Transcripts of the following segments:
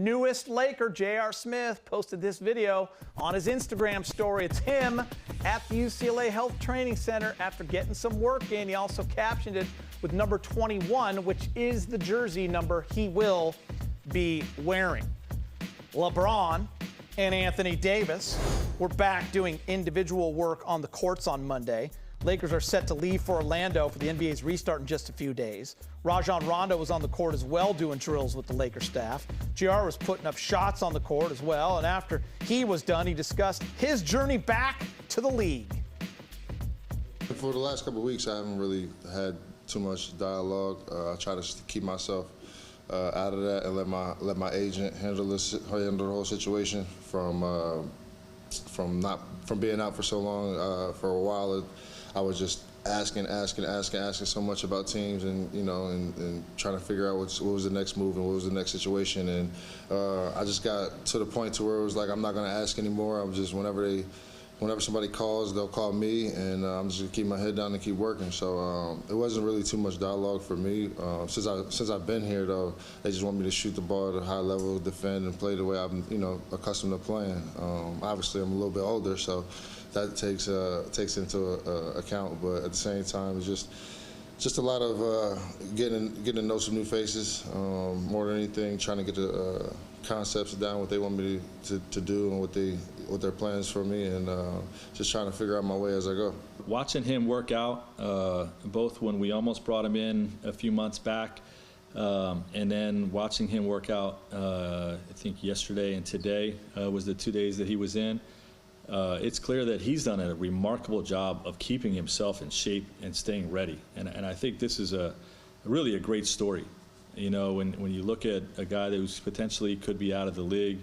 Newest Laker, J.R. Smith, posted this video on his Instagram story. It's him at the UCLA Health Training Center after getting some work in. He also captioned it with number 21, which is the jersey number he will be wearing. LeBron and Anthony Davis were back doing individual work on the courts on Monday. Lakers are set to leave for Orlando for the NBA's restart in just a few days. Rajon Rondo was on the court as well doing drills with the Lakers staff. JR was putting up shots on the court as well, and after he was done, he discussed his journey back to the league. For the last couple of weeks, I haven't really had too much dialogue. I try to keep myself out of that and let my agent handle the whole situation from being out for so long. For a while, I was just asking so much about teams, and and trying to figure out what was the next move and what was the next situation. And I just got to the point to where it was like, I'm not going to ask anymore. I'm just whenever somebody calls, they'll call me, and I'm just gonna keep my head down and keep working. So it wasn't really too much dialogue for me. Since I've been here, though, they just want me to shoot the ball at a high level, defend, and play the way I'm accustomed to playing. Obviously, I'm a little bit older, so that takes into account. But at the same time, it's just a lot of getting to know some new faces, more than anything, trying to get the concepts down, what they want me to do, and what their plans for me, and just trying to figure out my way as I go. Watching him work out, both when we almost brought him in a few months back, and then watching him work out, I think yesterday and today was the 2 days that he was in. It's clear that he's done a remarkable job of keeping himself in shape and staying ready. And I think this is really a great story. When you look at a guy that potentially could be out of the league,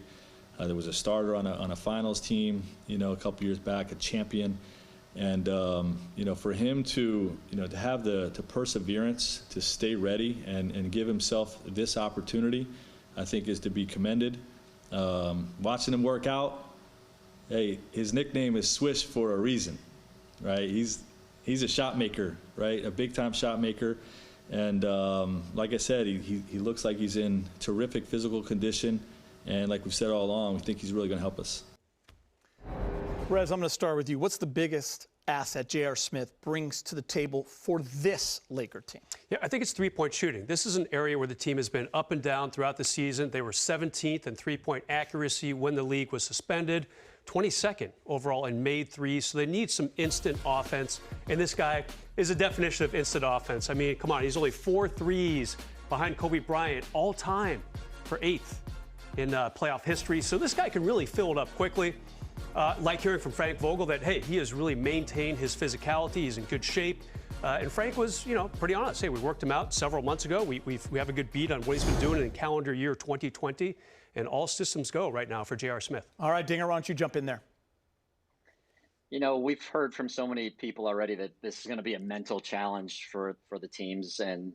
there was a starter on a finals team, a couple years back, a champion. And, for him to have the perseverance to stay ready and give himself this opportunity, I think is to be commended. Watching him work out, hey, his nickname is Swish for a reason, right? He's a shot maker, right? A big-time shot maker. And like I said, he looks like he's in terrific physical condition. And like we've said all along, we think he's really going to help us. Rez, I'm going to start with you. What's the biggest asset J.R. Smith brings to the table for this Laker team? Yeah, I think it's three-point shooting. This is an area where the team has been up and down throughout the season. They were 17th in three-point accuracy when the league was suspended, 22nd overall in made threes, so they need some instant offense. And this guy is a definition of instant offense. I mean, come on, he's only 4 threes behind Kobe Bryant all time for 8th in playoff history. So this guy can really fill it up quickly. Like hearing from Frank Vogel that, hey, he has really maintained his physicality. He's in good shape. And Frank was, pretty honest. Hey, we worked him out several months ago. We have a good beat on what he's been doing in calendar year 2020. And all systems go right now for J.R. Smith. All right, Dinger, why don't you jump in there? We've heard from so many people already that this is going to be a mental challenge for the teams. And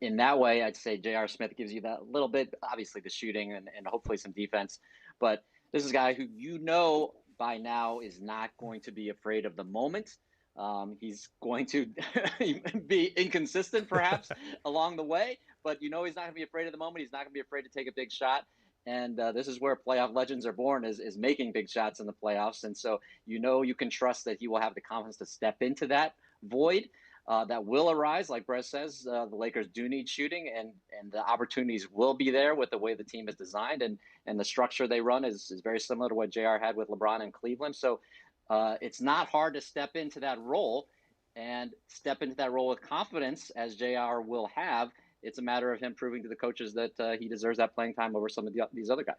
in that way, I'd say J.R. Smith gives you that little bit, obviously the shooting and hopefully some defense. But this is a guy who by now is not going to be afraid of the moment. He's going to be inconsistent perhaps along the way, but he's not going to be afraid of the moment. He's not going to be afraid to take a big shot. And this is where playoff legends are born, is making big shots in the playoffs. And so you can trust that he will have the confidence to step into that void that will arise. Like Brez says, the Lakers do need shooting, and the opportunities will be there with the way the team is designed. And the structure they run is very similar to what JR had with LeBron in Cleveland. So it's not hard to step into that role with confidence, as JR will have. It's a matter of him proving to the coaches that he deserves that playing time over some of these other guys.